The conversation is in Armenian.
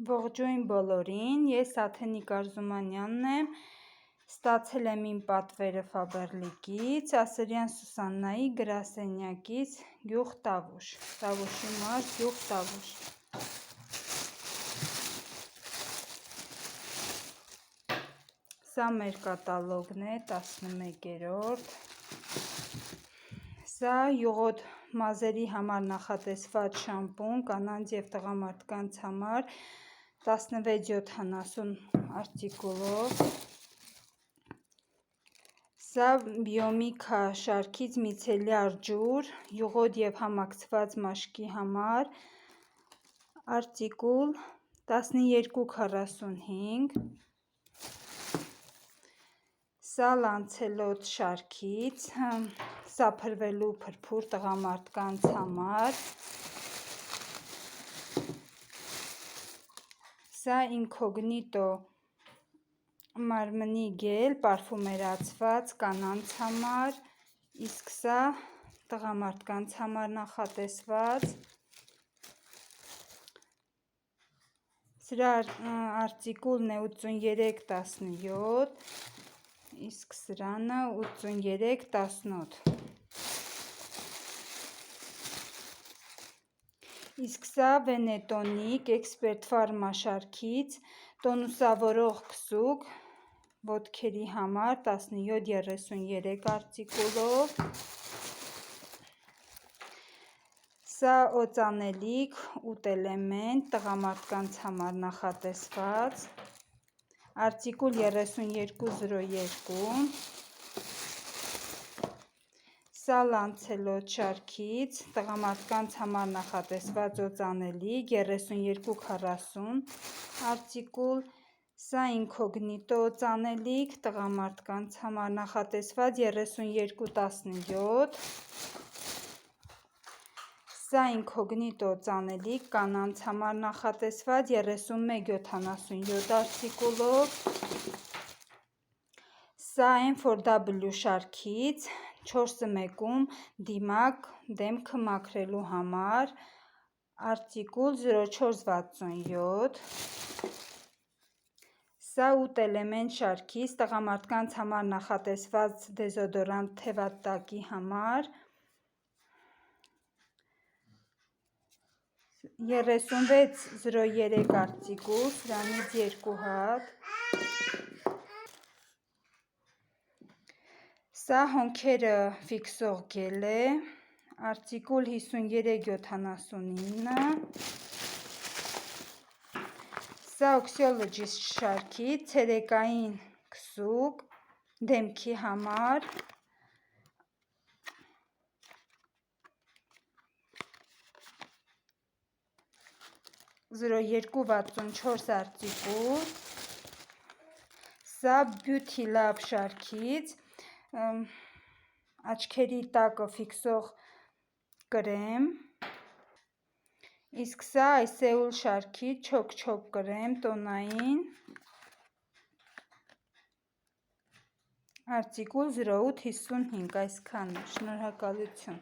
Ողջույն բոլորին, ես Աթենիկ Արզումանյանն եմ, ստացել եմ իմ պատվերը Ֆաբերլիկից, Ասրյան Սուսաննայի գրասենյակից գյուղ Տավուշ, Տավուշի մարզ գյուղ Տավուշ։ Սա մեր կատալոգն է, 11-րդ։ Սա յուղոտ մազերի համար նախատեսված շամպուն, կանանց և տղամարդկանց համար 1670 արտիկուլով։ Սա բիոմիկա շարքից միցելյար ջուր, յուղոտ և համակցված մաշկի համար, արտիկուլ 1245։ Սա լանցելոտ շարքից, սափրվելու փրփուր տղամարդկանց համար, սա ինքոգնիտո մարմնի գել, պարֆումերացված կանանց համար, իսկ սա տղամարդկանց համար նախատեսված։ Սրա արտիկուլն է 8317, իսկ սրանը 8318։ Իսկ սա վենետոնիկ էքսպերտ ֆարմա շարքից տոնուսավորող քսուկ ոտքերի համար 1733 արտիկուլով։ Սա օծանելիք 8 էլեմենտ տղամարդկանց համար նախատեսված, արտիկուլ 3202։ Սա լանցելոտ շարքից տղամարդկանց համար նախատեսված օծանելիք 3240 արտիկուլ, սա ինքոգնիտո օծանելիք տղամարդկանց համար նախատեսված 3217, սա ինքոգնիտո օծանելիք կանանց համար նախատեսված 3177 արտիկուլով, սա M4W շարքից 4-ում դիմակ դեմքը մաքրելու համար, արտիկուլ 0467, սա 8 էլեմենտ շարքից տղամարդկանց համար նախատեսված դեզոդորանտ թևատակի համար, 3603 արտիկուլ, սրանից 2 հատ, սա հոնքերը ֆիքսող գել է, արտիկուլ 5379, սա Oxyologist շարքից ցերեկային քսուկ դեմքի համար, 0264 արտիկուլ, սա Beauty Lab շարքից աչքերի տակը ֆիքսող կրեմ, իսկ սա Seoul շարքից չոք կրեմ տոնային, արտիկուլ 0855, այսքանն է, շնորհակալություն։